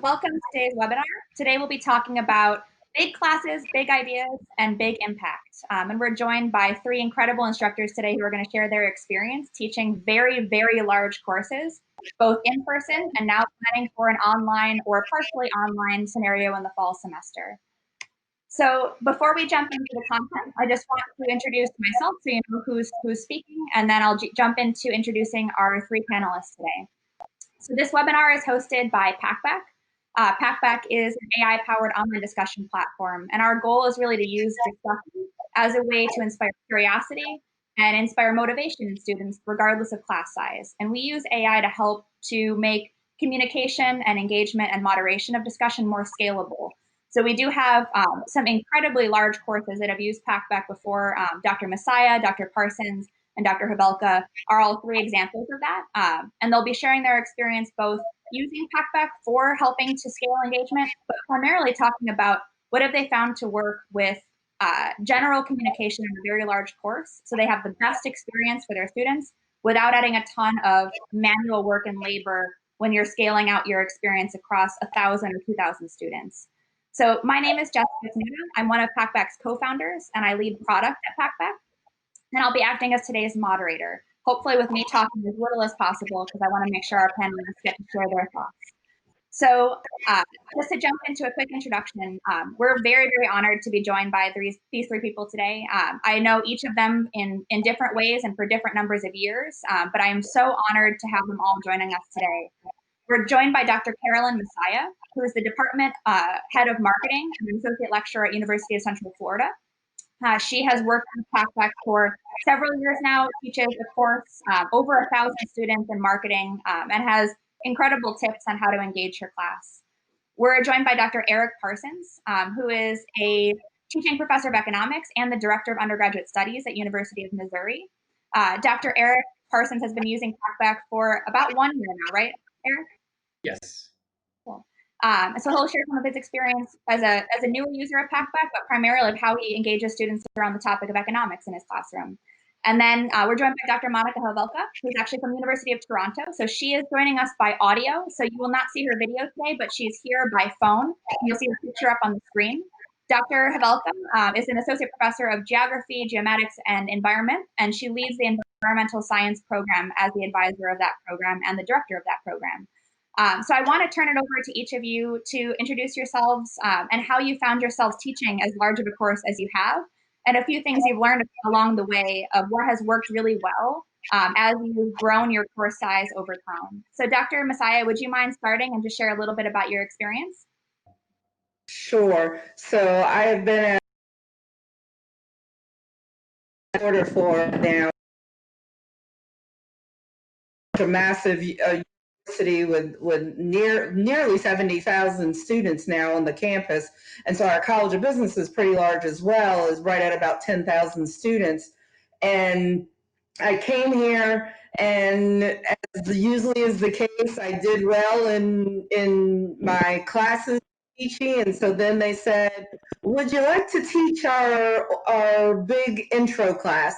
Welcome to today's webinar. Today we'll be talking about big classes, big ideas, and big impact. And we're joined by three incredible instructors today who are going to share their experience teaching very, very large courses, both in person and now planning for an online or partially online scenario in the fall semester. So before we jump into the content, I just want to introduce myself so you know who's speaking, and then I'll jump into introducing our three panelists today. So this webinar is hosted by Packback. Pathback is an AI-powered online discussion platform, and our goal is really to use discussion as a way to inspire curiosity and inspire motivation in students, regardless of class size. And we use AI to help to make communication and engagement and moderation of discussion more scalable. So we do have some incredibly large courses that have used Packback before. Dr. Massiah, Dr. Parsons, and Dr. Havelka are all three examples of that. And they'll be sharing their experience both using Packback for helping to scale engagement, but primarily talking about what have they found to work with general communication in a very large course, so they have the best experience for their students without adding a ton of manual work and labor when you're scaling out your experience across 1,000 or 2,000 students. So my name is Jessica Snuda. I'm one of Packback's co-founders, and I lead product at Packback. And I'll be acting as today's moderator, hopefully with me talking as little as possible because I want to make sure our panelists get to share their thoughts. So just to jump into a quick introduction, we're very, very honored to be joined by these three people today. I know each of them in different ways and for different numbers of years, but I am so honored to have them all joining us today. We're joined by Dr. Carolyn Massiah, who is the department head of marketing and an associate lecturer at University of Central Florida. She has worked with Pathback for several years now, teaches a course over 1,000 students in marketing, and has incredible tips on how to engage her class. We're joined by Dr. Eric Parsons, who is a teaching professor of economics and the director of undergraduate studies at University of Missouri. Dr. Eric Parsons has been using Pathback for about 1 year now, right, Eric? Yes. Cool. So he'll share some of his experience as a newer user of Packback, but primarily of how he engages students around the topic of economics in his classroom. And then we're joined by Dr. Monika Havelka, who's actually from the University of Toronto. So she is joining us by audio. So you will not see her video today, but she's here by phone. You'll see her picture up on the screen. Dr. Havelka is an associate professor of geography, geomatics, and environment, and she leads the environmental science program as the advisor of that program and the director of that program. So I want to turn it over to each of you to introduce yourselves and how you found yourselves teaching as large of a course as you have, and a few things you've learned along the way of what has worked really well as you've grown your course size over time. So Dr. Massiah, would you mind starting and just share a little bit about your experience? Sure. So I have been at order for now a massive university with nearly 70,000 students now on the campus. And so our College of Business is pretty large as well, is right at about 10,000 students. And I came here, and as usually is the case, I did well in my classes teaching. And so then they said, would you like to teach our big intro class?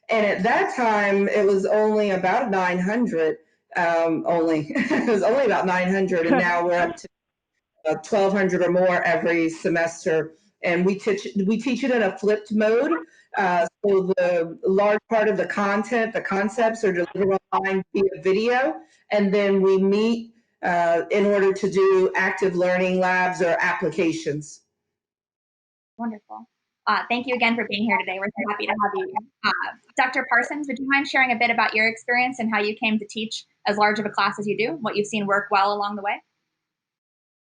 And at that time, it was only about 900. It was only about 900, and now we're up to 1,200 or more every semester. And we teach it in a flipped mode. So the large part of the content, the concepts, are delivered online via video, and then we meet in order to do active learning labs or applications. Wonderful. Thank you again for being here today. We're so happy to have you. Dr. Parsons, would you mind sharing a bit about your experience and how you came to teach as large of a class as you do, what you've seen work well along the way?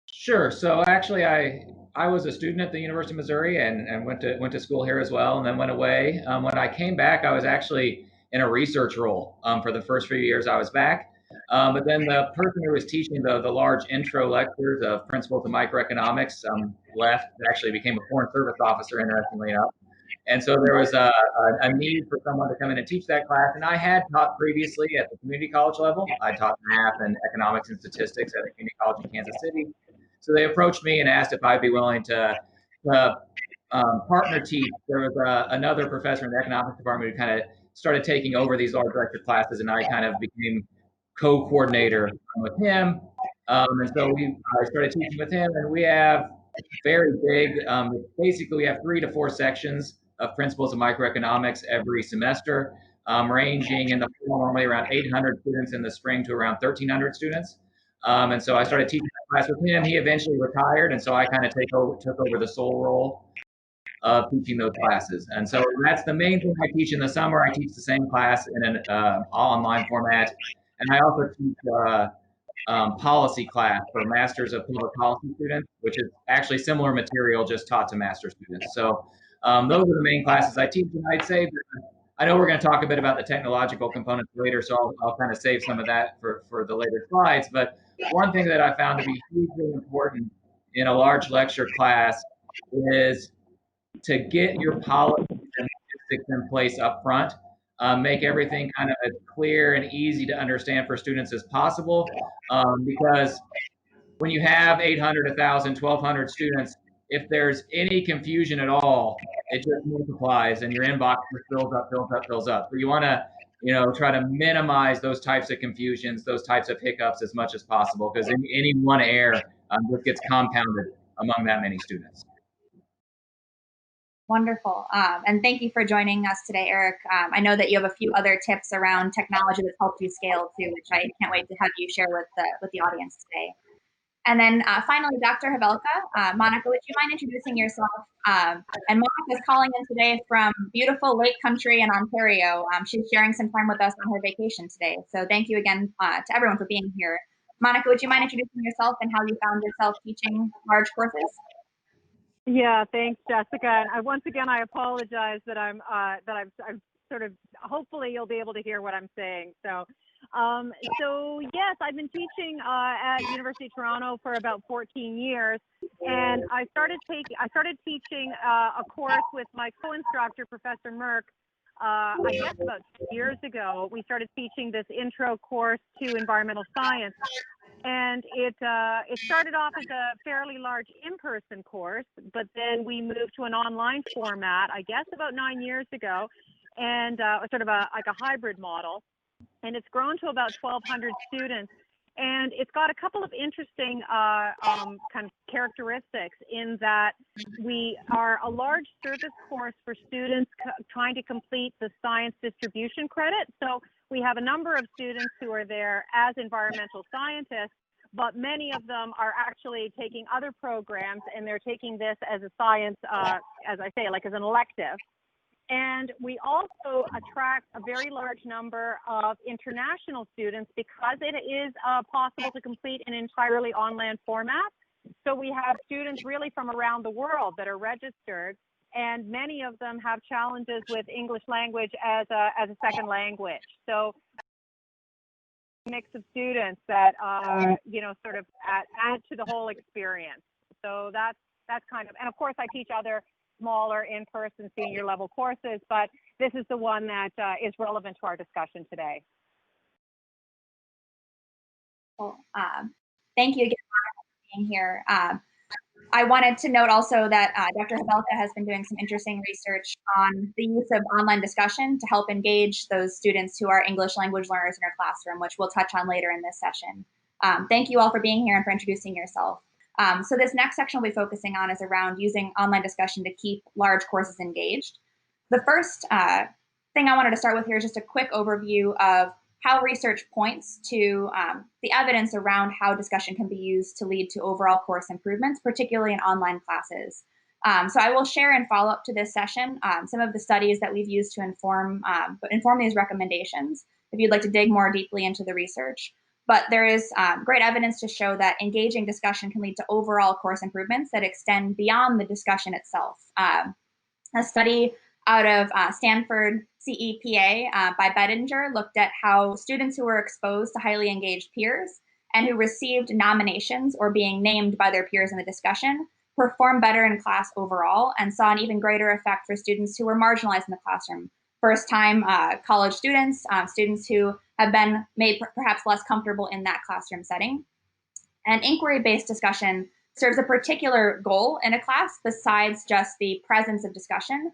Sure. So actually, I was a student at the University of Missouri and went to school here as well, and then went away. When I came back, I was actually in a research role for the first few years I was back. But then the person who was teaching the large intro lectures of principles of microeconomics left. Actually became a foreign service officer, interestingly enough. And so there was a need for someone to come in and teach that class. And I had taught previously at the community college level. I taught math and economics and statistics at a community college in Kansas City. So they approached me and asked if I'd be willing to partner teach. There was another professor in the economics department who kind of started taking over these large lecture classes, and I kind of became co-coordinator with him. And so I started teaching with him, and we have very big, basically we have 3 to 4 sections of principles of microeconomics every semester, ranging in the fall normally around 800 students in the spring to around 1,300 students. And so I started teaching that class with him. He eventually retired, and so I kind of took over the sole role of teaching those classes. And so that's the main thing I teach in the summer. I teach the same class in an all online format. And I also teach policy class for Masters of Public Policy students, which is actually similar material just taught to master students. So those are the main classes I teach. And I'd say that I know we're going to talk a bit about the technological components later, so I'll kind of save some of that for the later slides. But one thing that I found to be hugely important in a large lecture class is to get your policies and logistics in place up front. Make everything kind of as clear and easy to understand for students as possible. Because when you have 800, 1,000, 1,200 students, if there's any confusion at all, it just multiplies and your inbox just fills up, fills up, fills up. So you want to, try to minimize those types of confusions, those types of hiccups as much as possible, because any one error just gets compounded among that many students. Wonderful. And thank you for joining us today, Eric. I know that you have a few other tips around technology that's helped you scale too, which I can't wait to have you share with the audience today. And then finally, Dr. Havelka, Monika, would you mind introducing yourself? And Monika is calling in today from beautiful Lake Country in Ontario. She's sharing some time with us on her vacation today. So thank you again to everyone for being here. Monika, would you mind introducing yourself and how you found yourself teaching large courses? Yeah, thanks, Jessica. And once again, I apologize that I'm sort of. Hopefully, you'll be able to hear what I'm saying. So yes, I've been teaching at University of Toronto for about 14 years, and I started teaching a course with my co-instructor, Professor Merck. I guess about 2 years ago, we started teaching this intro course to environmental science. And it started off as a fairly large in-person course, but then we moved to an online format, I guess about 9 years ago, and sort of like a hybrid model. And it's grown to about 1,200 students. And it's got a couple of interesting kind of characteristics in that we are a large service course for students trying to complete the science distribution credit. So we have a number of students who are there as environmental scientists, but many of them are actually taking other programs, and they're taking this as a science, as I say, like as an elective. And we also attract a very large number of international students because it is possible to complete an entirely online format. So we have students really from around the world that are registered, and many of them have challenges with English language as a second language. So a mix of students that sort of add to the whole experience. So that's kind of, and of course I teach other smaller in-person senior level courses, but this is the one that is relevant to our discussion today. Well, thank you again for being here. I wanted to note also that Dr. Havelka has been doing some interesting research on the use of online discussion to help engage those students who are English language learners in our classroom, which we'll touch on later in this session. Thank you all for being here and for introducing yourself. So this next section we'll be focusing on is around using online discussion to keep large courses engaged. The first thing I wanted to start with here is just a quick overview of how research points to the evidence around how discussion can be used to lead to overall course improvements, particularly in online classes. So I will share in follow-up to this session some of the studies that we've used to inform these recommendations, if you'd like to dig more deeply into the research. But there is great evidence to show that engaging discussion can lead to overall course improvements that extend beyond the discussion itself. A study out of Stanford CEPA by Bettinger looked at how students who were exposed to highly engaged peers and who received nominations or being named by their peers in the discussion performed better in class overall, and saw an even greater effect for students who were marginalized in the classroom. First-time college students, students who have been made perhaps less comfortable in that classroom setting. And inquiry-based discussion serves a particular goal in a class besides just the presence of discussion,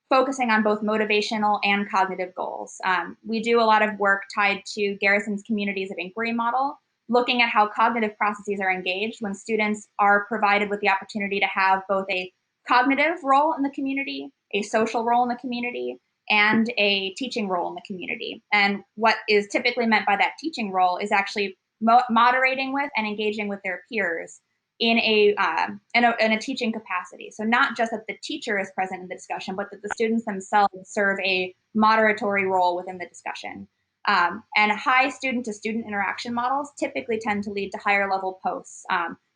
focusing on both motivational and cognitive goals. We do a lot of work tied to Garrison's communities of inquiry model, looking at how cognitive processes are engaged when students are provided with the opportunity to have both a cognitive role in the community, a social role in the community, and a teaching role in the community. And what is typically meant by that teaching role is actually moderating with and engaging with their peers in a teaching capacity. So not just that the teacher is present in the discussion, but that the students themselves serve a moderatory role within the discussion. And high student-to-student interaction models typically tend to lead to higher level posts.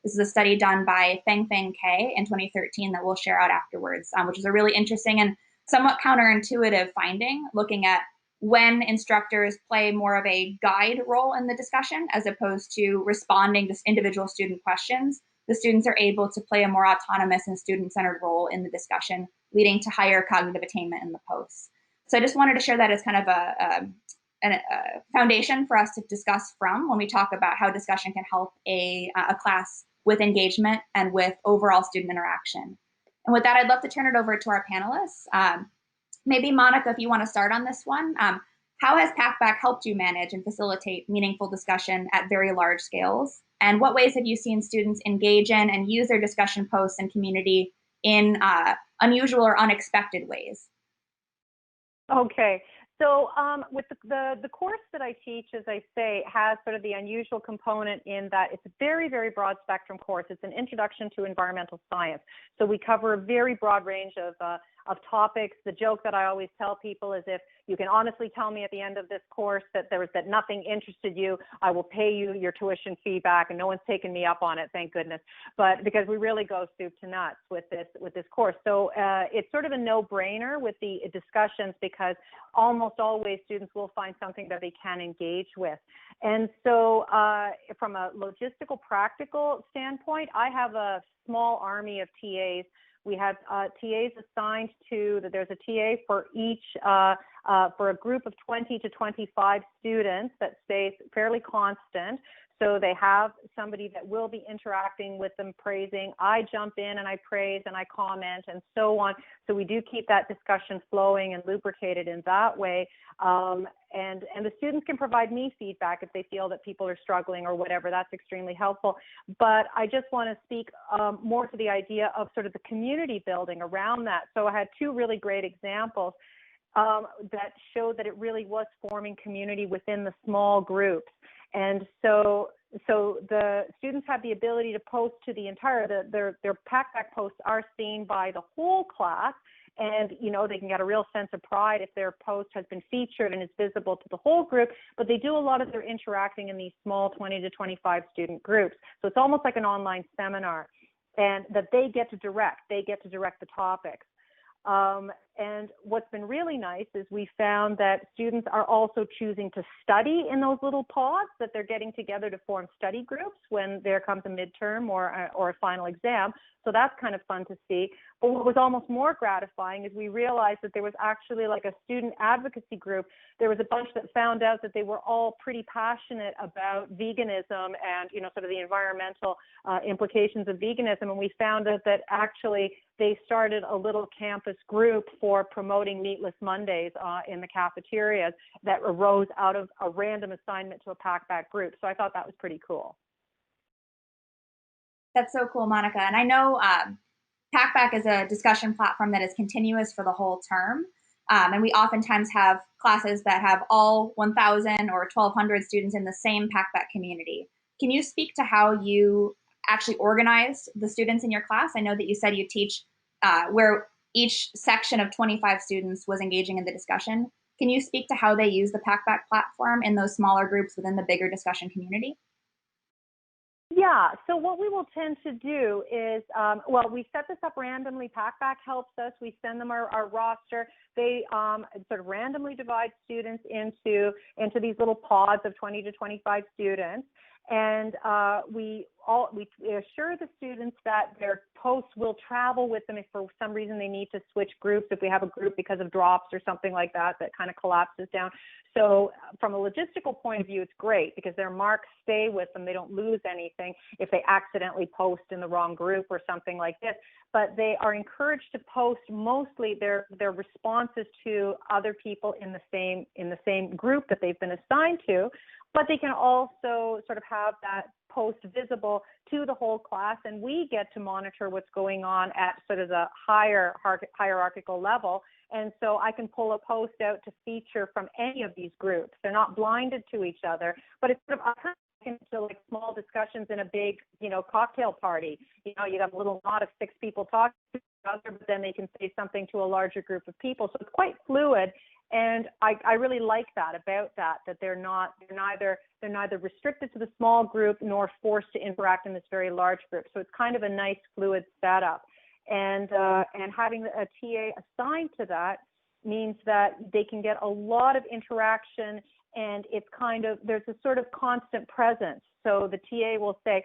This is a study done by Feng K in 2013 that we'll share out afterwards, which is a really interesting and somewhat counterintuitive finding, looking at when instructors play more of a guide role in the discussion as opposed to responding to individual student questions. The students are able to play a more autonomous and student-centered role in the discussion, leading to higher cognitive attainment in the posts. So I just wanted to share that as kind of a foundation for us to discuss from when we talk about how discussion can help a class with engagement and with overall student interaction. And with that, I'd love to turn it over to our panelists. Maybe Monika, if you want to start on this one, how has Pathback helped you manage and facilitate meaningful discussion at very large scales? And what ways have you seen students engage in and use their discussion posts and community in unusual or unexpected ways? Okay. So with the course that I teach, as I say, has sort of the unusual component in that it's a very, very broad spectrum course. It's an introduction to environmental science. So we cover a very broad range of topics. The joke that I always tell people is, if you can honestly tell me at the end of this course that nothing interested you, I will pay you your tuition fee back, and no one's taken me up on it, thank goodness. But because we really go soup to nuts with this course. So it's sort of a no-brainer with the discussions, because almost always students will find something that they can engage with. And so from a logistical, practical standpoint, I have a small army of TAs. We have TAs assigned to, there's a TA for each, for a group of 20 to 25 students that stays fairly constant. So they have somebody that will be interacting with them, praising. I jump in and I praise and I comment and so on. So we do keep that discussion flowing and lubricated in that way. And the students can provide me feedback if they feel that people are struggling or whatever. That's extremely helpful. But I just want to speak more to the idea of sort of the community building around that. So I had two really great examples that showed that it really was forming community within the small groups. And so the students have the ability to post to the entire, their Packback posts are seen by the whole class. And, you know, they can get a real sense of pride if their post has been featured and is visible to the whole group, but they do a lot of their interacting in these small 20 to 25 student groups. So it's almost like an online seminar, and that they get to direct the topics. And what's been really nice is we found that students are also choosing to study in those little pods, that they're getting together to form study groups when there comes a midterm or a final exam. So that's kind of fun to see. But what was almost more gratifying is we realized that there was actually like a student advocacy group. There was a bunch that found out that they were all pretty passionate about veganism and, you know, sort of the environmental implications of veganism. And we found out that actually they started a little campus group for promoting Meatless Mondays in the cafeterias that arose out of a random assignment to a Packback group. So I thought that was pretty cool. That's so cool, Monika. And I know Packback is a discussion platform that is continuous for the whole term. And we oftentimes have classes that have all 1,000 or 1,200 students in the same Packback community. Can you speak to how you actually organized the students in your class? I know that you said you teach where each section of 25 students was engaging in the discussion. Can you speak to how they use the Packback platform in those smaller groups within the bigger discussion community? Yeah, so what we will tend to do is, well, we set this up randomly. Pathback helps us. We send them our roster. They sort of randomly divide students into these little pods of 20 to 25 students. And we assure the students that their posts will travel with them if for some reason they need to switch groups, if we have a group because of drops or something like that kind of collapses down. So from a logistical point of view, it's great because their marks stay with them. They don't lose anything if they accidentally post in the wrong group or something like this. But they are encouraged to post mostly their responses to other people in the same group that they've been assigned to. but they can also sort of have that post visible to the whole class, and we get to monitor what's going on at sort of the higher hierarchical level. And so I can pull a post out to feature from any of these groups. They're not blinded to each other, but it's sort of into like small discussions in a big, cocktail party. You got a little knot of 6 people talking to each other, but then they can say something to a larger group of people. So it's quite fluid. And I really like that about that they're neither restricted to the small group nor forced to interact in this very large group. So it's kind of a nice fluid setup. And having a TA assigned to that means that they can get a lot of interaction, and it's there's a sort of constant presence. So the TA will say,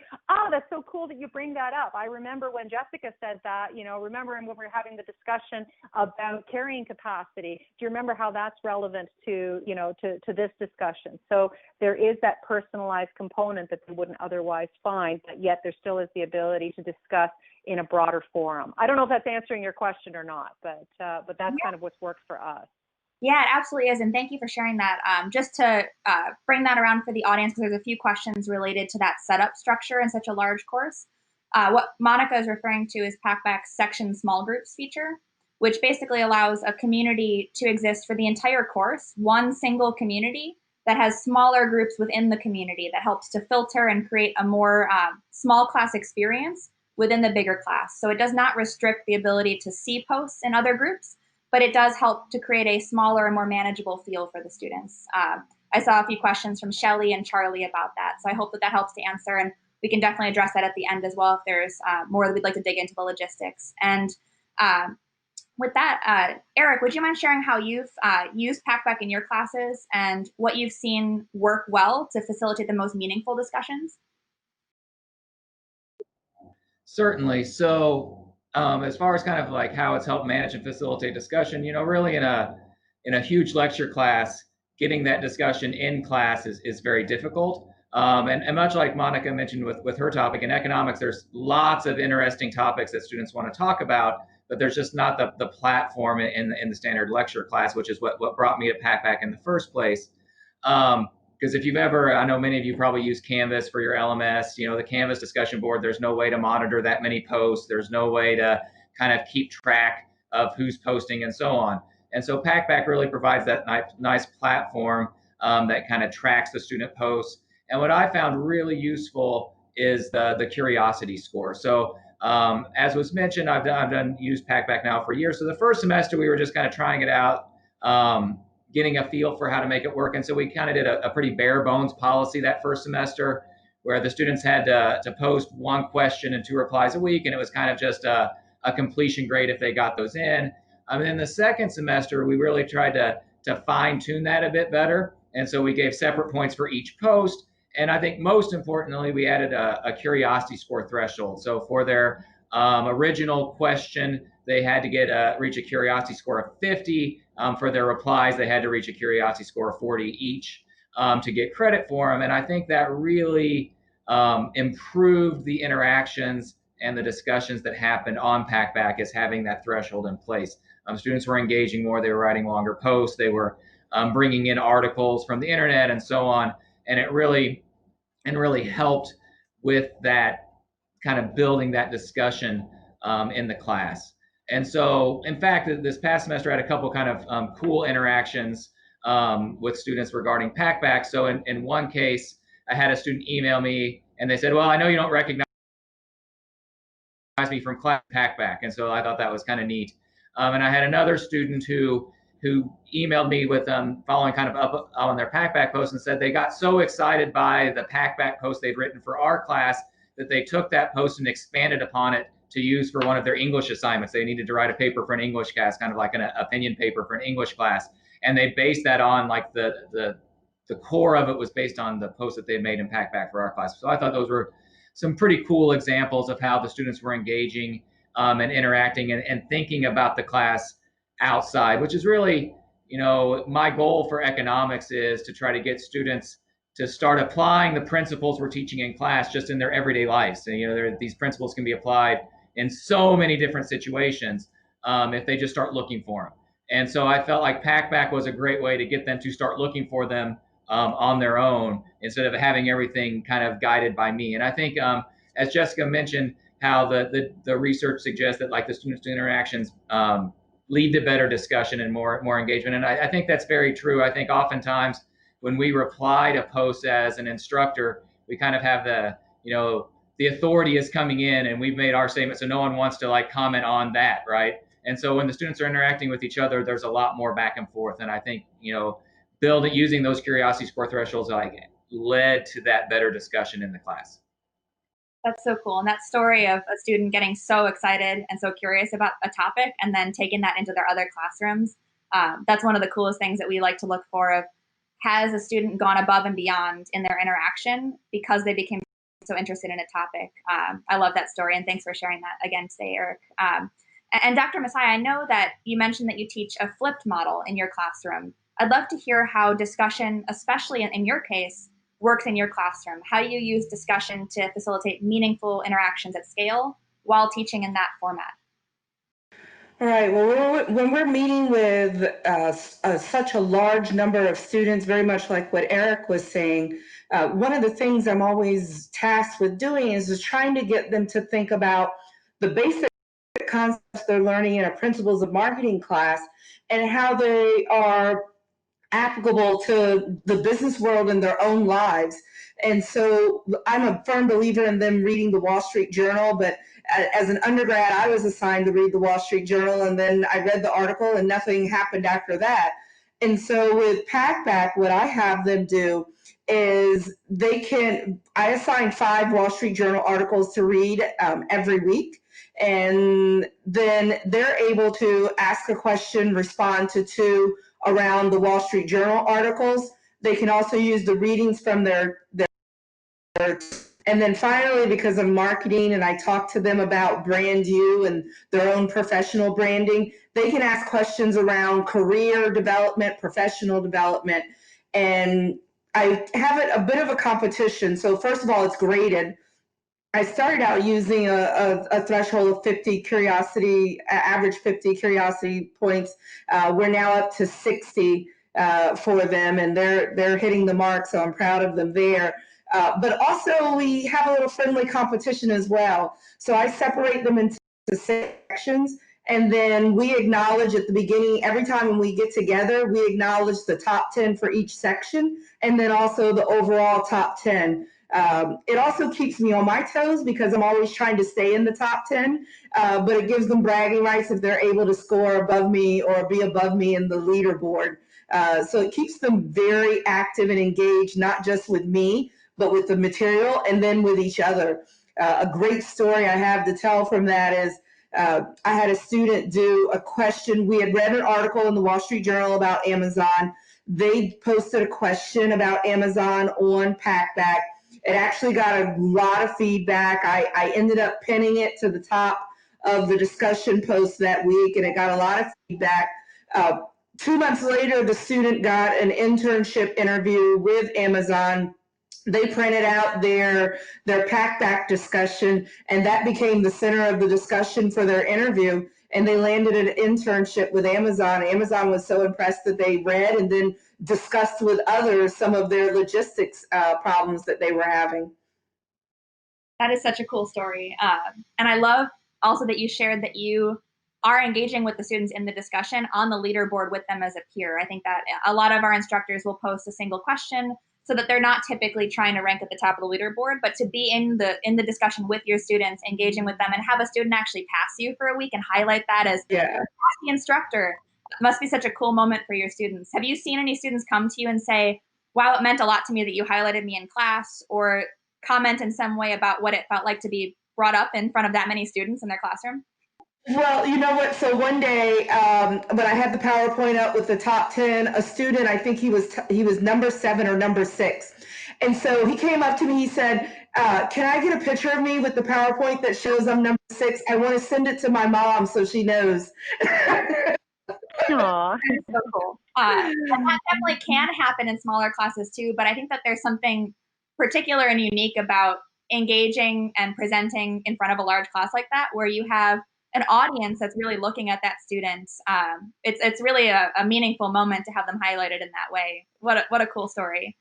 that's so cool that you bring that up. I remember when Jessica said that, remember when we were having the discussion about carrying capacity. Do you remember how that's relevant to this discussion? So there is that personalized component that they wouldn't otherwise find, but yet there still is the ability to discuss in a broader forum. I don't know if that's answering your question or not, but that's kind of what's worked for us. Yeah, it absolutely is. And thank you for sharing that. Just to bring that around for the audience, because there's a few questions related to that setup structure in such a large course. What Monika is referring to is Packback's section small groups feature, which basically allows a community to exist for the entire course, one single community that has smaller groups within the community that helps to filter and create a more small class experience within the bigger class. So it does not restrict the ability to see posts in other groups, but it does help to create a smaller and more manageable feel for the students. I saw a few questions from Shelly and Charlie about that, so I hope that helps to answer, and we can definitely address that at the end as well if there's more that we'd like to dig into the logistics. And with that, Eric, would you mind sharing how you've used Packback in your classes and what you've seen work well to facilitate the most meaningful discussions? Certainly. So as far as kind of like how it's helped manage and facilitate discussion, really in a huge lecture class, getting that discussion in class is very difficult. And much like Monika mentioned with her topic in economics, there's lots of interesting topics that students want to talk about, but there's just not the platform in the standard lecture class, which is what brought me to Packback in the first place. Because if you've I know many of you probably use Canvas for your LMS, the Canvas discussion board, there's no way to monitor that many posts. There's no way to kind of keep track of who's posting and so on. And so Packback really provides that nice platform that kind of tracks the student posts. And what I found really useful is the curiosity score. So as was mentioned, I've used Packback now for years. So the first semester we were just kind of trying it out, getting a feel for how to make it work. And so we kind of did a pretty bare bones policy that first semester, where the students had to post 1 question and 2 replies a week, and it was kind of just a completion grade if they got those in. And then the second semester, we really tried to fine tune that a bit better. And so we gave separate points for each post. And I think most importantly, we added a curiosity score threshold. So for their original question, they had to reach a curiosity score of 50. For their replies, they had to reach a curiosity score of 40 each to get credit for them. And I think that really improved the interactions and the discussions that happened on Packback as having that threshold in place. Students were engaging more. They were writing longer posts. They were bringing in articles from the internet and so on. And it really helped with that kind of building that discussion in the class. And so, in fact, this past semester I had a couple kind of cool interactions with students regarding Packback. So in one case, I had a student email me and they said, well, I know you don't recognize me from class Packback. And so I thought that was kind of neat. And I had another student who emailed me with following kind of up on their Packback post and said they got so excited by the Packback post they'd written for our class that they took that post and expanded upon it to use for one of their English assignments. They needed to write a paper for an English class, kind of like an opinion paper for an English class. And they based that on like the core of it was based on the post that they made in Packback for our class. So I thought those were some pretty cool examples of how the students were engaging and interacting and thinking about the class outside, which is really, my goal for economics is to try to get students to start applying the principles we're teaching in class just in their everyday lives. And, these principles can be applied in so many different situations if they just start looking for them. And so I felt like Packback was a great way to get them to start looking for them on their own instead of having everything kind of guided by me. And I think, as Jessica mentioned, how the research suggests that like the student-student interactions lead to better discussion and more engagement. And I think that's very true. I think oftentimes when we reply to posts as an instructor, we kind of have the authority is coming in and we've made our statement, so no one wants to like comment on that, right? And so when the students are interacting with each other, there's a lot more back and forth. And I think, using those curiosity score thresholds like led to that better discussion in the class. That's so cool. And that story of a student getting so excited and so curious about a topic and then taking that into their other classrooms, that's one of the coolest things that we like to look for of, has a student gone above and beyond in their interaction because they became so interested in a topic. I love that story, and thanks for sharing that again today, Eric. And Dr. Massiah, I know that you mentioned that you teach a flipped model in your classroom. I'd love to hear how discussion, especially in your case, works in your classroom. How you use discussion to facilitate meaningful interactions at scale while teaching in that format. All right. Well, when we're meeting with such a large number of students, very much like what Eric was saying, one of the things I'm always tasked with doing is trying to get them to think about the basic concepts they're learning in a principles of marketing class and how they are applicable to the business world in their own lives. And so I'm a firm believer in them reading the Wall Street Journal, but as an undergrad, I was assigned to read the Wall Street Journal, and then I read the article and nothing happened after that. And so with Packback, what I have them do is I assign 5 Wall Street Journal articles to read every week. And then they're able to ask a question, respond to 2 around the Wall Street Journal articles. They can also use the readings from their and then finally, because of marketing, and I talk to them about brand you and their own professional branding, they can ask questions around career development, professional development, and I have it a bit of a competition. So first of all, it's graded. I started out using a threshold of 50 curiosity, average 50 curiosity points. We're now up to 60 for them, and they're hitting the mark, so I'm proud of them there. But also we have a little friendly competition as well. So I separate them into sections, and then we acknowledge at the beginning, every time when we get together, we acknowledge the top 10 for each section, and then also the overall top 10. It also keeps me on my toes because I'm always trying to stay in the top 10, but it gives them bragging rights if they're able to score above me or be above me in the leaderboard. So it keeps them very active and engaged, not just with me, but with the material and then with each other. A great story I have to tell from that is I had a student do a question. We had read an article in the Wall Street Journal about Amazon. They posted a question about Amazon on Packback. It actually got a lot of feedback. I ended up pinning it to the top of the discussion post that week, and it got a lot of feedback. 2 months later, the student got an internship interview with Amazon. They printed out their Packback discussion, and that became the center of the discussion for their interview. And they landed an internship with Amazon. Amazon was so impressed that they read and then discussed with others some of their logistics problems that they were having. That is such a cool story. And I love also that you shared that you are engaging with the students in the discussion on the leaderboard with them as a peer. I think that a lot of our instructors will post a single question so that they're not typically trying to rank at the top of the leaderboard, but to be in the discussion with your students, engaging with them, and have a student actually pass you for a week and highlight that as the instructor. It must be such a cool moment for your students. Have you seen any students come to you and say, wow, it meant a lot to me that you highlighted me in class, or comment in some way about what it felt like to be brought up in front of that many students in their classroom? Well, you know what? So one day, when I had the PowerPoint up with the top 10, a student, I think he was number 7 or number 6. And so he came up to me, he said, can I get a picture of me with the PowerPoint that shows I'm number 6? I want to send it to my mom so she knows. Aww. So cool. And that definitely can happen in smaller classes too, but I think that there's something particular and unique about engaging and presenting in front of a large class like that, where you have an audience that's really looking at that student, it's really a meaningful moment to have them highlighted in that way. What a cool story.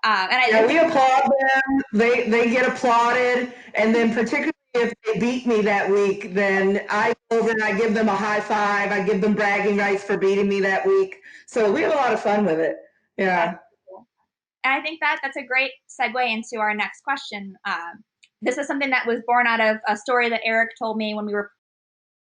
Yeah, we applaud them. They get applauded, and then particularly if they beat me that week, then I go over and I give them a high five. I give them bragging rights for beating me that week. So we have a lot of fun with it. Yeah. Cool. And I think that's a great segue into our next question. This is something that was born out of a story that Eric told me when we were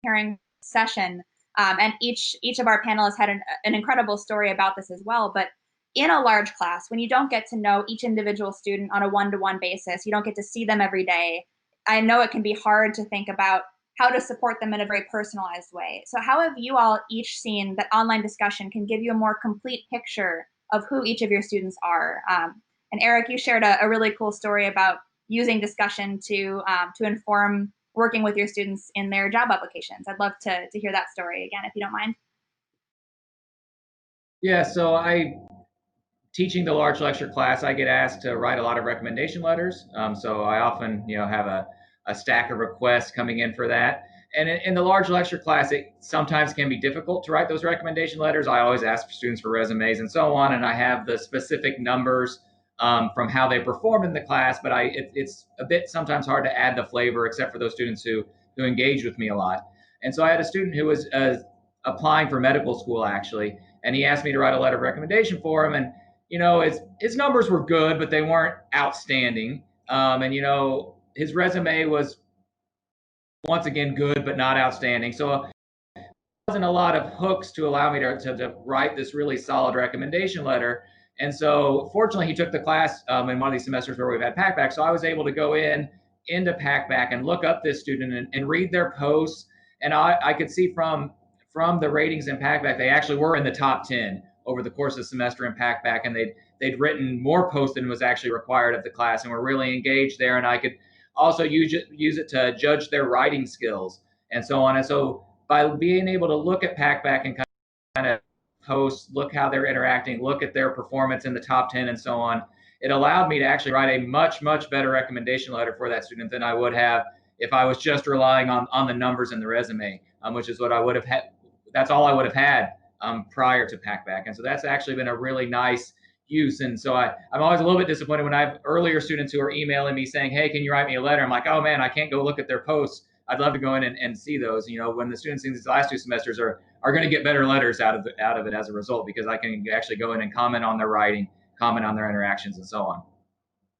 preparing session. And each of our panelists had an incredible story about this as well. But in a large class, when you don't get to know each individual student on a one-to-one basis, you don't get to see them every day. I know it can be hard to think about how to support them in a very personalized way. So how have you all each seen that online discussion can give you a more complete picture of who each of your students are? And Eric, you shared a really cool story about using discussion to inform working with your students in their job applications. I'd love to hear that story again, if you don't mind. Yeah, so teaching the large lecture class, I get asked to write a lot of recommendation letters. So I often, have a stack of requests coming in for that. And in the large lecture class, it sometimes can be difficult to write those recommendation letters. I always ask students for resumes and so on, and I have the specific numbers from how they performed in the class, but it's a bit sometimes hard to add the flavor, except for those students who engage with me a lot. And so I had a student who was applying for medical school, actually, and he asked me to write a letter of recommendation for him. And his numbers were good, but they weren't outstanding. And his resume was once again good, but not outstanding. So there wasn't a lot of hooks to allow me to write this really solid recommendation letter. And so fortunately, he took the class in one of these semesters where we've had Packback. So I was able to go into Packback and look up this student and read their posts. And I could see from the ratings in Packback, they actually were in the top 10 over the course of the semester in Packback, and they'd written more posts than was actually required of the class, and were really engaged there. And I could also use it to judge their writing skills and so on. And so by being able to look at Packback and kind of posts, look how they're interacting, look at their performance in the top 10 and so on, it allowed me to actually write a much, much better recommendation letter for that student than I would have if I was just relying on the numbers in the resume, which is what I would have had. That's all I would have had prior to Packback. And so that's actually been a really nice use. And so I'm always a little bit disappointed when I have earlier students who are emailing me saying, hey, can you write me a letter? I'm like, oh man, I can't go look at their posts. I'd love to go in and see those. When the students in these last 2 semesters are going to get better letters out of it as a result, because I can actually go in and comment on their writing, comment on their interactions, and so on.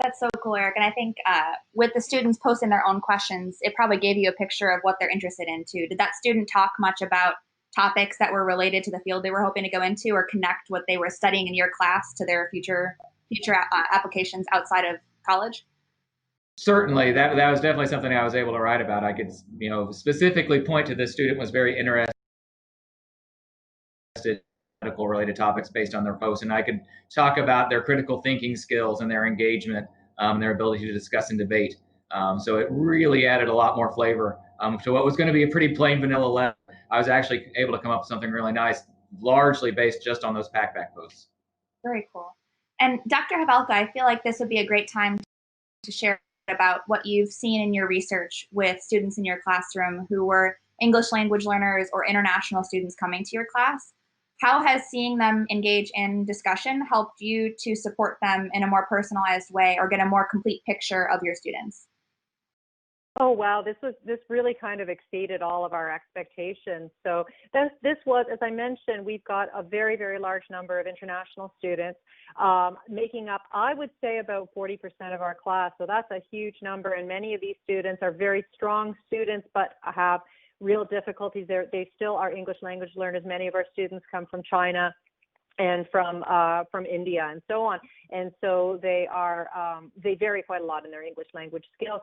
That's so cool, Eric. And I think with the students posting their own questions, it probably gave you a picture of what they're interested in too. Did that student talk much about topics that were related to the field they were hoping to go into, or connect what they were studying in your class to their future applications outside of college? Certainly, that was definitely something I was able to write about. I could, specifically point to this student was very interested in medical related topics based on their posts, and I could talk about their critical thinking skills and their engagement, their ability to discuss and debate. So it really added a lot more flavor to what was going to be a pretty plain vanilla letter. I was actually able to come up with something really nice, largely based just on those Packback posts. Very cool. And Dr. Havelka, I feel like this would be a great time to share about what you've seen in your research with students in your classroom who were English language learners or international students coming to your class. How has seeing them engage in discussion helped you to support them in a more personalized way or get a more complete picture of your students? Oh wow, this really kind of exceeded all of our expectations. So this was, as I mentioned, we've got a very, very large number of international students, making up, I would say, about 40% of our class. So that's a huge number, and many of these students are very strong students, but have real difficulties. They still are English language learners. Many of our students come from China and from India and so on, and so they vary quite a lot in their English language skills.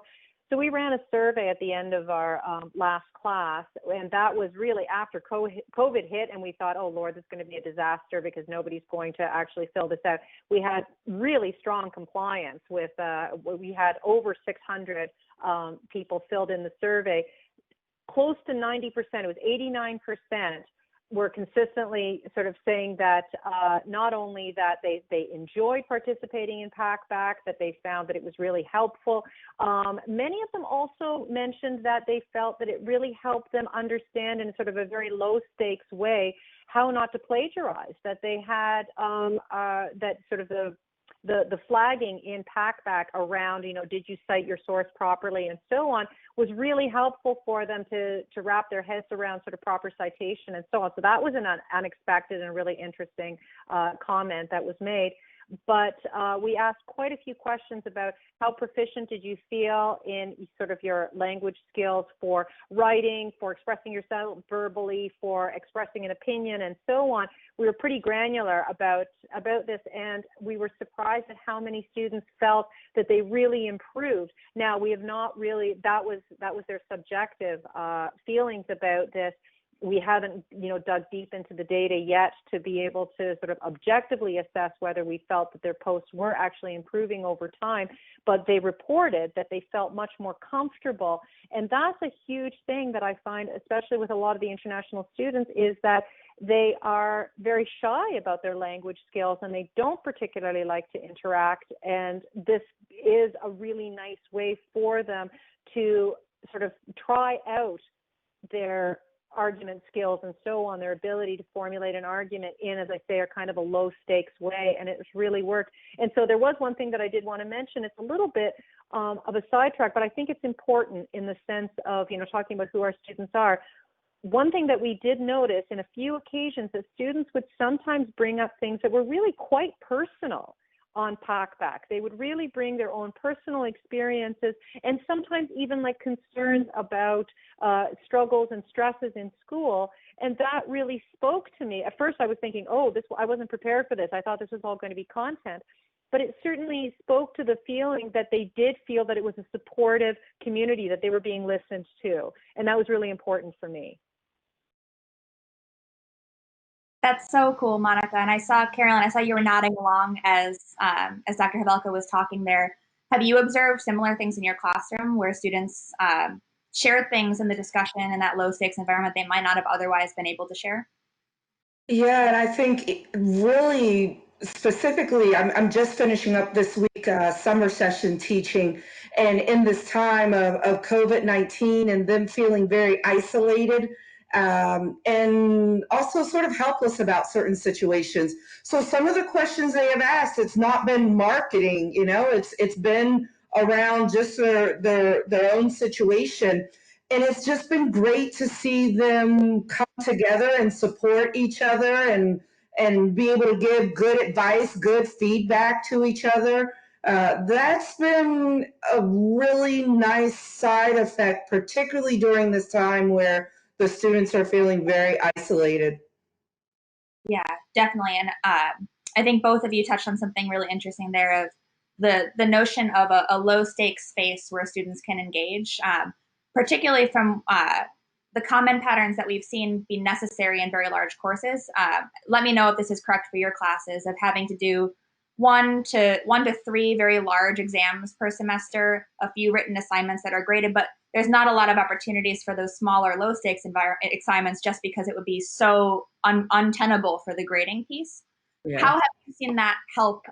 So we ran a survey at the end of our last class, and that was really after COVID hit, and we thought, oh Lord, this is going to be a disaster because nobody's going to actually fill this out. We had really strong compliance with, we had over 600 people filled in the survey. Close to 90%, it was 89% were consistently sort of saying that not only that they enjoyed participating in Packback, that they found that it was really helpful. Many of them also mentioned that they felt that it really helped them understand in sort of a very low stakes way how not to plagiarize, that they had that sort of the flagging in Packback around, did you cite your source properly and so on, was really helpful for them to wrap their heads around sort of proper citation and so on. So that was an unexpected and really interesting comment that was made. But we asked quite a few questions about how proficient did you feel in sort of your language skills for writing, for expressing yourself verbally, for expressing an opinion, and so on. We were pretty granular about this, and we were surprised at how many students felt that they really improved. Now, we have not really, that was their subjective feelings about this. We haven't, dug deep into the data yet to be able to sort of objectively assess whether we felt that their posts were actually improving over time, but they reported that they felt much more comfortable. And that's a huge thing that I find, especially with a lot of the international students, is that they are very shy about their language skills and they don't particularly like to interact. And this is a really nice way for them to sort of try out their argument skills and so on, their ability to formulate an argument in, as I say, are kind of a low stakes way, and it's really worked. And so there was one thing that I did want to mention. It's a little bit of a sidetrack, but I think it's important in the sense of, talking about who our students are. One thing that we did notice in a few occasions that students would sometimes bring up things that were really quite personal on Packback. They would really bring their own personal experiences and sometimes even like concerns about struggles and stresses in school. And that really spoke to me. At first I was thinking, I wasn't prepared for this. I thought this was all going to be content. But it certainly spoke to the feeling that they did feel that it was a supportive community, that they were being listened to. And that was really important for me. That's so cool, Monika. And I saw, Carolyn, you were nodding along as Dr. Havelka was talking there. Have you observed similar things in your classroom where students share things in the discussion in that low stakes environment they might not have otherwise been able to share? Yeah, and I think really specifically, I'm just finishing up this week summer session teaching, and in this time of COVID-19 and them feeling very isolated, and also sort of helpless about certain situations. So some of the questions they have asked, it's not been marketing, it's been around just their own situation. And it's just been great to see them come together and support each other and be able to give good advice, good feedback to each other. That's been a really nice side effect, particularly during this time where the students are feeling very isolated. Yeah, definitely. And I think both of you touched on something really interesting there of the notion of a low stakes space where students can engage, particularly from the common patterns that we've seen be necessary in very large courses. Let me know if this is correct for your classes, of having to do one to three very large exams per semester, a few written assignments that are graded, but there's not a lot of opportunities for those smaller low stakes assignments just because it would be so untenable for the grading piece. Yeah. How have you seen that help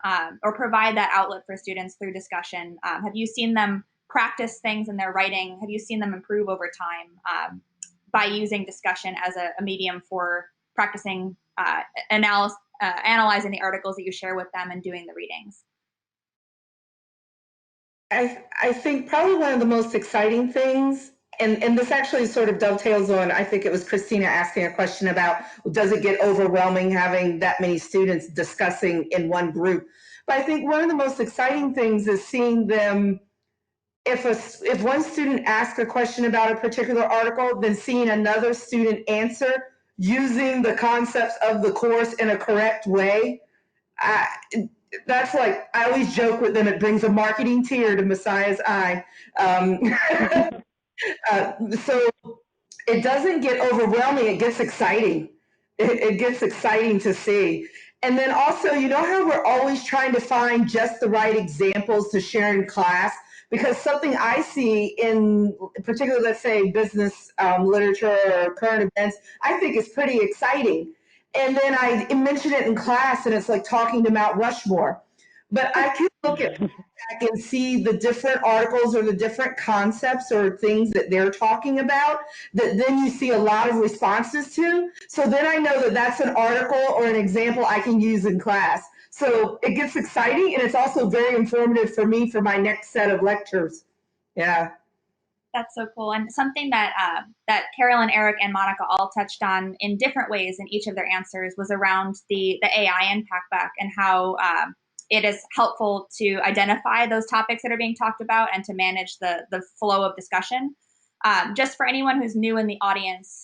or provide that outlet for students through discussion? Have you seen them practice things in their writing? Have you seen them improve over time by using discussion as a medium for practicing analyzing the articles that you share with them and doing the readings? I think probably one of the most exciting things, and this actually sort of dovetails on, I think it was Christina asking a question about, does it get overwhelming having that many students discussing in one group? But I think one of the most exciting things is seeing them, if one student asks a question about a particular article, then seeing another student answer using the concepts of the course in a correct way. That's like, I always joke with them, it brings a marketing tear to Massiah's eye. So it doesn't get overwhelming, it gets exciting. It gets exciting to see. And then also, how we're always trying to find just the right examples to share in class? because something I see in particularly, let's say, business literature or current events, I think is pretty exciting. And then I mention it in class, and it's like talking to Mount Rushmore. But I can look at back and see the different articles or the different concepts or things that they're talking about that then you see a lot of responses to. So then I know that that's an article or an example I can use in class. So it gets exciting, and it's also very informative for me for my next set of lectures. Yeah. That's so cool. And something that that Carolyn, Eric, and Monika all touched on in different ways in each of their answers was around the AI in Packback and how it is helpful to identify those topics that are being talked about and to manage the flow of discussion. Just for anyone who's new in the audience,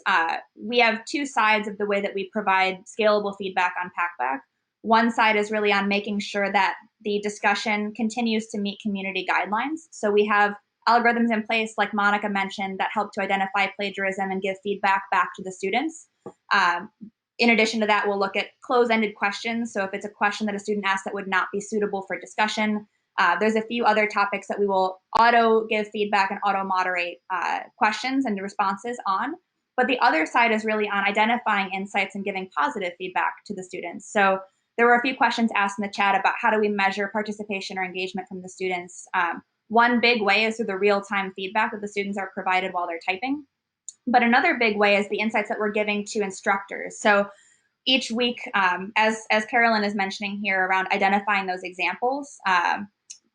we have two sides of the way that we provide scalable feedback on Packback. One side is really on making sure that the discussion continues to meet community guidelines. So we have algorithms in place, like Monika mentioned, that help to identify plagiarism and give feedback back to the students. In addition to that, we'll look at closed-ended questions. So if it's a question that a student asks that would not be suitable for discussion, there's a few other topics that we will auto give feedback and auto moderate questions and responses on. But the other side is really on identifying insights and giving positive feedback to the students. So there were a few questions asked in the chat about how do we measure participation or engagement from the students. One big way is through the real-time feedback that the students are provided while they're typing. But another big way is the insights that we're giving to instructors. So each week, as Carolyn is mentioning here around identifying those examples,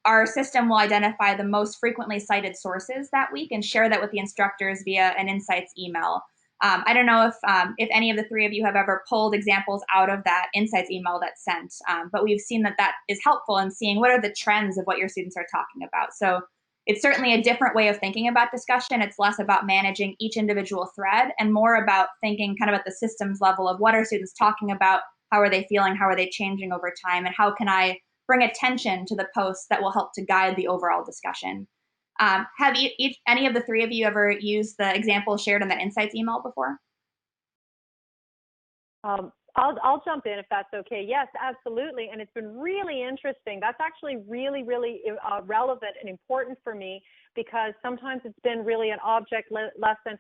our system will identify the most frequently cited sources that week and share that with the instructors via an insights email. I don't know if any of the three of you have ever pulled examples out of that insights email that's sent, but we've seen that that is helpful in seeing what are the trends of what your students are talking about. So it's certainly a different way of thinking about discussion. It's less about managing each individual thread and more about thinking kind of at the systems level of what are students talking about, how are they feeling, how are they changing over time, and how can I bring attention to the posts that will help to guide the overall discussion. Have any of the three of you ever used the example shared in that insights email before? I'll jump in if that's okay. Yes, absolutely. And it's been really interesting. That's actually really, really relevant and important for me because sometimes it's been really an object lesson.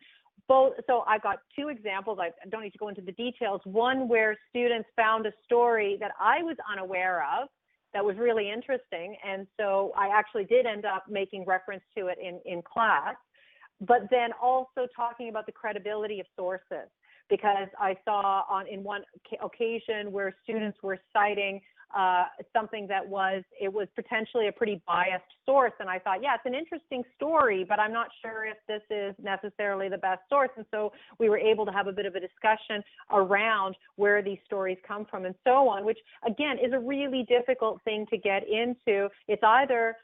So I've got two examples. I don't need to go into the details. One where students found a story that I was unaware of that was really interesting. And so I actually did end up making reference to it in class, but then also talking about the credibility of sources, because I saw in one occasion where students were citing something that was potentially a pretty biased source. And I thought, yeah, it's an interesting story, but I'm not sure if this is necessarily the best source. And so we were able to have a bit of a discussion around where these stories come from and so on, which again is a really difficult thing to get into. It's either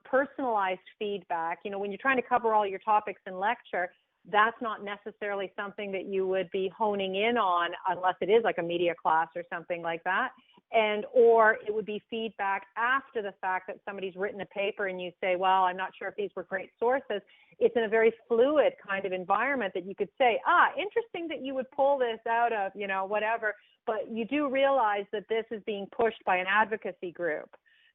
personalized feedback, when you're trying to cover all your topics in lecture, that's not necessarily something that you would be honing in on unless it is like a media class or something like that. Or it would be feedback after the fact that somebody's written a paper and you say, well, I'm not sure if these were great sources. It's in a very fluid kind of environment that you could say, interesting that you would pull this out of, whatever. But you do realize that this is being pushed by an advocacy group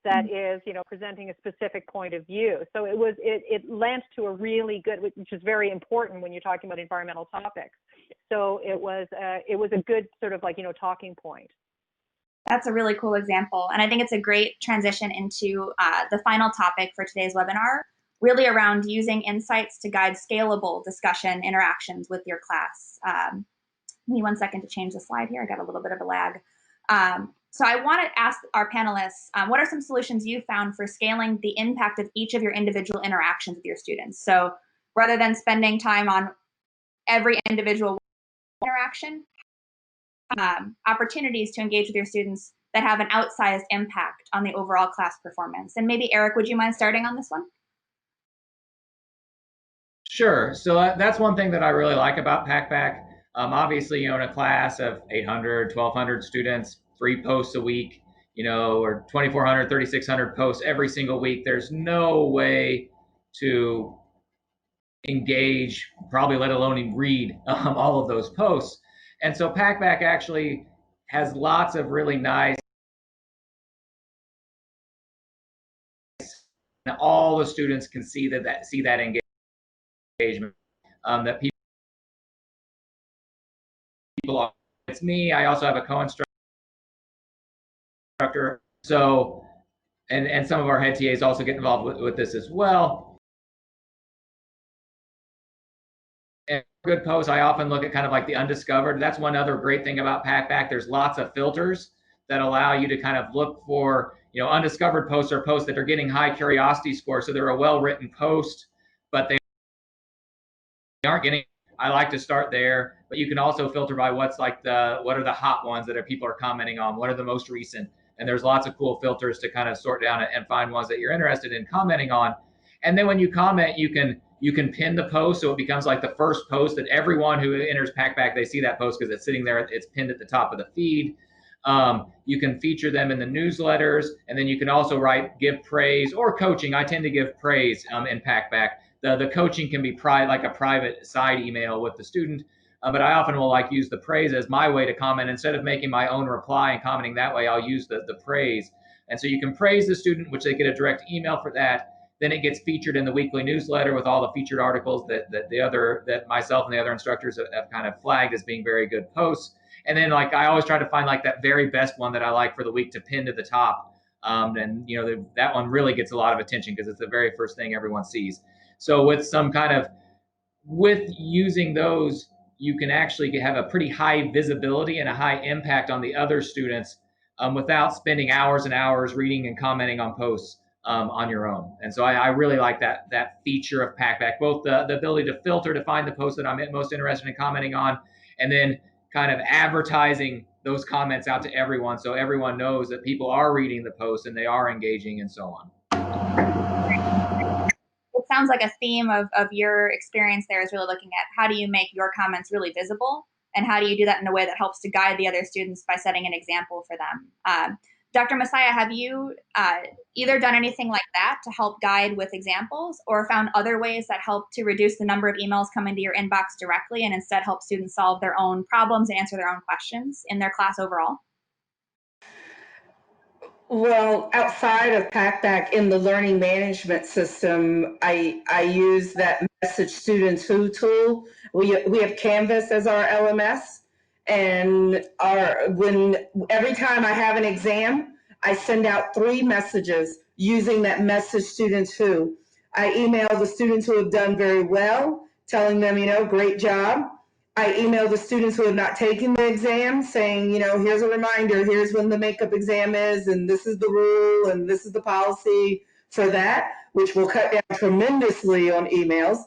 that is, presenting a specific point of view. So it lent to a really good, which is very important when you're talking about environmental topics. So it was a good sort of talking point. That's a really cool example. And I think it's a great transition into the final topic for today's webinar, really around using insights to guide scalable discussion interactions with your class. Give me 1 second to change the slide here. I got a little bit of a lag. So I want to ask our panelists, what are some solutions you found for scaling the impact of each of your individual interactions with your students? So rather than spending time on every individual interaction, opportunities to engage with your students that have an outsized impact on the overall class performance. And maybe Eric, would you mind starting on this one? Sure. So that's one thing that I really like about Packback. Obviously, in a class of 800, 1,200 students, 3 posts a week, or 2,400, 3,600 posts every single week, there's no way to engage, probably let alone even read all of those posts. And so Packback actually has lots of really nice all the students can see that engagement, that people are. It's me. I also have a co-instructor. So, and some of our head TAs also get involved with this as well. And good posts, I often look at kind of like the undiscovered. That's one other great thing about Packback. There's lots of filters that allow you to kind of look for, undiscovered posts or posts that are getting high curiosity scores. So they're a well-written post, but they aren't getting. I like to start there, but you can also filter by what are the hot ones that people are commenting on, what are the most recent, and there's lots of cool filters to kind of sort down and find ones that you're interested in commenting on. And then when you comment, you can pin the post, so it becomes like the first post that everyone who enters Packback, they see that post because it's sitting there, it's pinned at the top of the feed. You can feature them in the newsletters, and then you can also give praise or coaching. I tend to give praise in Packback. The coaching can be like a private side email with the student, but I often will use the praise as my way to comment. Instead of making my own reply and commenting that way, I'll use the praise. And so you can praise the student, which they get a direct email for that. Then it gets featured in the weekly newsletter with all the featured articles that myself and the other instructors have kind of flagged as being very good posts. And then I always try to find that very best one that I like for the week to pin to the top. And that one really gets a lot of attention because it's the very first thing everyone sees. So with using those, you can actually have a pretty high visibility and a high impact on the other students without spending hours and hours reading and commenting on posts on your own. And so I really like that feature of Packback, both the ability to filter to find the posts that I'm most interested in commenting on, and then kind of advertising those comments out to everyone so everyone knows that people are reading the posts and they are engaging and so on. It sounds like a theme of your experience there is really looking at how do you make your comments really visible, and how do you do that in a way that helps to guide the other students by setting an example for them. Dr. Massiah, have you either done anything like that to help guide with examples, or found other ways that help to reduce the number of emails coming to your inbox directly and instead help students solve their own problems and answer their own questions in their class overall? Well, outside of Pathback in the learning management system, I use that message students who tool. We have Canvas as our LMS, and every time I have an exam, I send out 3 messages using that message students who. I email the students who have done very well, telling them, great job. I email the students who have not taken the exam saying, here's a reminder, here's when the makeup exam is, and this is the rule, and this is the policy for that, which will cut down tremendously on emails.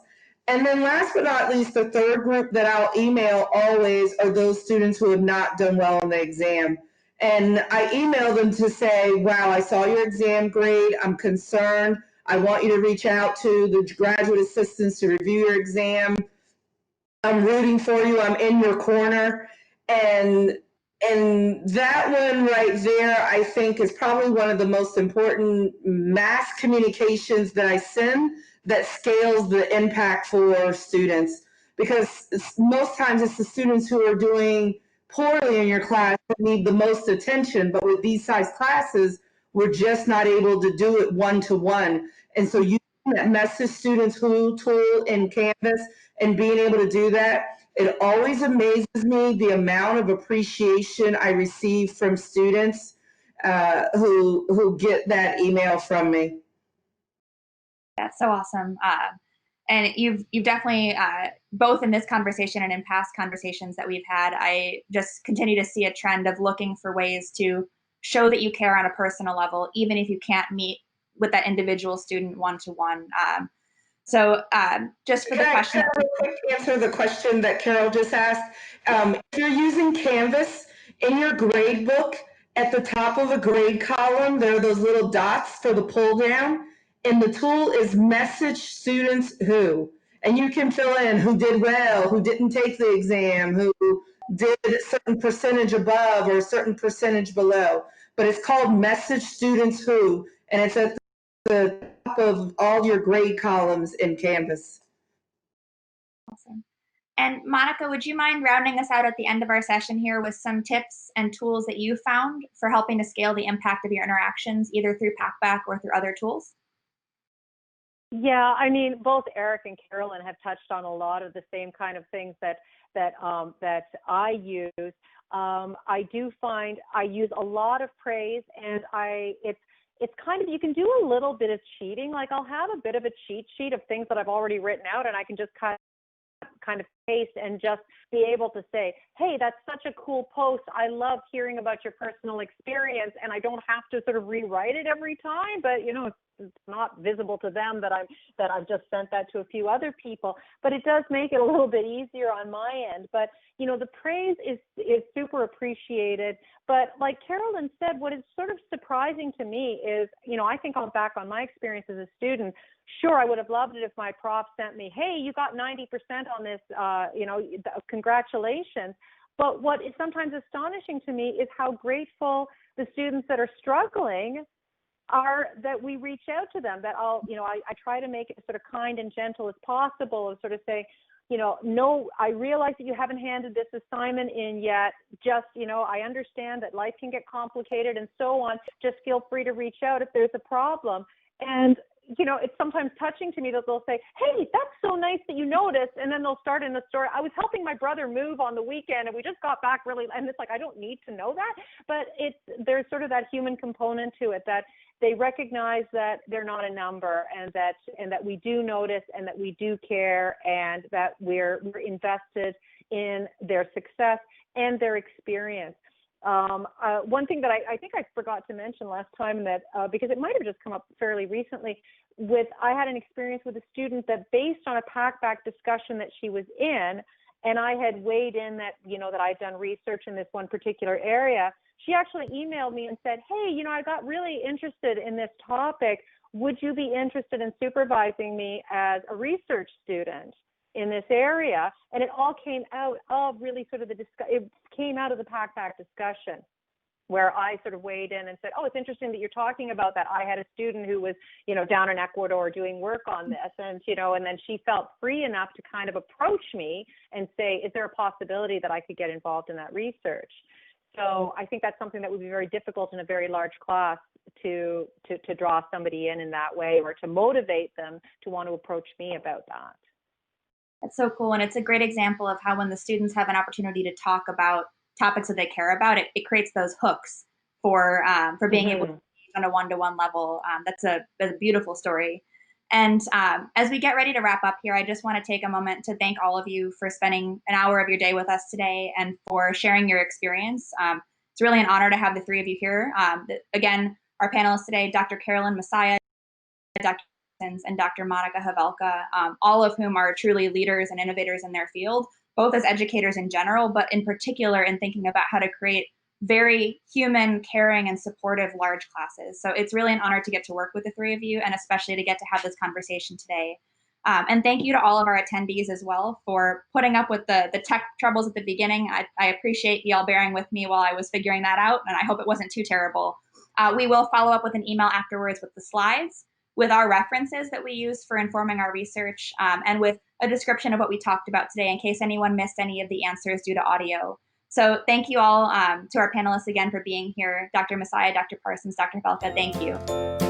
And then last but not least, the third group that I'll email always are those students who have not done well on the exam. And I email them to say, wow, I saw your exam grade, I'm concerned, I want you to reach out to the graduate assistants to review your exam. I'm rooting for you. I'm in your corner. And that one right there, I think, is probably one of the most important mass communications that I send that scales the impact for students. Because most times it's the students who are doing poorly in your class that need the most attention. But with these size classes, we're just not able to do it one-to-one. And so using that message students who tool in Canvas and being able to do that, it always amazes me the amount of appreciation I receive from students who get that email from me. That's so awesome. And you've definitely, both in this conversation and in past conversations that we've had, I just continue to see a trend of looking for ways to show that you care on a personal level, even if you can't meet with that individual student one-to-one. So just for the question. Can I real quick answer the question that Carol just asked? If you're using Canvas, in your grade book, at the top of a grade column, there are those little dots for the pull down, and the tool is message students who. And you can fill in who did well, who didn't take the exam, who did a certain percentage above or a certain percentage below. But it's called message students who, and it's at the top of all your grade columns in Canvas. Awesome. And Monika, would you mind rounding us out at the end of our session here with some tips and tools that you found for helping to scale the impact of your interactions, either through Pathback or through other tools? Yeah, I mean, both Eric and Carolyn have touched on a lot of the same kind of things that I use. I do find I use a lot of praise, and it's kind of, you can do a little bit of cheating. Like, I'll have a bit of a cheat sheet of things that I've already written out, and I can just kind of paste and just be able to say, hey, that's such a cool post. I love hearing about your personal experience, and I don't have to sort of rewrite it every time, but you know, it's not visible to them that I've just sent that to a few other people, but it does make it a little bit easier on my end. But you know, the praise is super appreciated. But like Carolyn said, what is sort of surprising to me is, you know, I think I'll back on my experience as a student. Sure, I would have loved it if my prof sent me, hey, you got 90% on this, you know, congratulations. But what is sometimes astonishing to me is how grateful the students that are struggling are that we reach out to them, that I try to make it sort of kind and gentle as possible, and sort of say, you know, no, I realize that you haven't handed this assignment in yet. Just, you know, I understand that life can get complicated and so on. Just feel free to reach out if there's a problem. And, you know, it's sometimes touching to me that they'll say, hey, that's so nice that you noticed. And then they'll start in the story. I was helping my brother move on the weekend, and we just got back really, and it's like, I don't need to know that, but there's sort of that human component to it, that they recognize that they're not a number, and that we do notice, and that we do care, and that we're invested in their success and their experience. One thing that I think I forgot to mention last time, that because it might have just come up fairly recently, I had an experience with a student that, based on a Packback discussion that she was in, and I had weighed in that, you know, that I'd done research in this one particular area, she actually emailed me and said, hey, you know, I got really interested in this topic. Would you be interested in supervising me as a research student in this area? And it all came out of really sort of it came out of the Packback discussion, where I sort of weighed in and said, oh, it's interesting that you're talking about that. I had a student who was, you know, down in Ecuador doing work on this, and, you know, and then she felt free enough to kind of approach me and say, is there a possibility that I could get involved in that research? So I think that's something that would be very difficult in a very large class, to draw somebody in that way, or to motivate them to want to approach me about that. That's so cool. And it's a great example of how, when the students have an opportunity to talk about topics that they care about, it creates those hooks for being able to engage on a one-to-one level. That's a beautiful story. And as we get ready to wrap up here, I just want to take a moment to thank all of you for spending an hour of your day with us today, and for sharing your experience. It's really an honor to have the three of you here. Again, our panelists today, Dr. Carolyn Massiah, Dr. Parsons, and Dr. Monika Havelka, all of whom are truly leaders and innovators in their field, both as educators in general, but in particular in thinking about how to create very human, caring, and supportive large classes. So it's really an honor to get to work with the three of you, and especially to get to have this conversation today. And thank you to all of our attendees as well for putting up with the tech troubles at the beginning. I appreciate y'all bearing with me while I was figuring that out, and I hope it wasn't too terrible. We will follow up with an email afterwards with the slides, with our references that we use for informing our research, and with a description of what we talked about today, in case anyone missed any of the answers due to audio. So thank you all to our panelists again for being here. Dr. Massiah, Dr. Parsons, Dr. Havelka, thank you.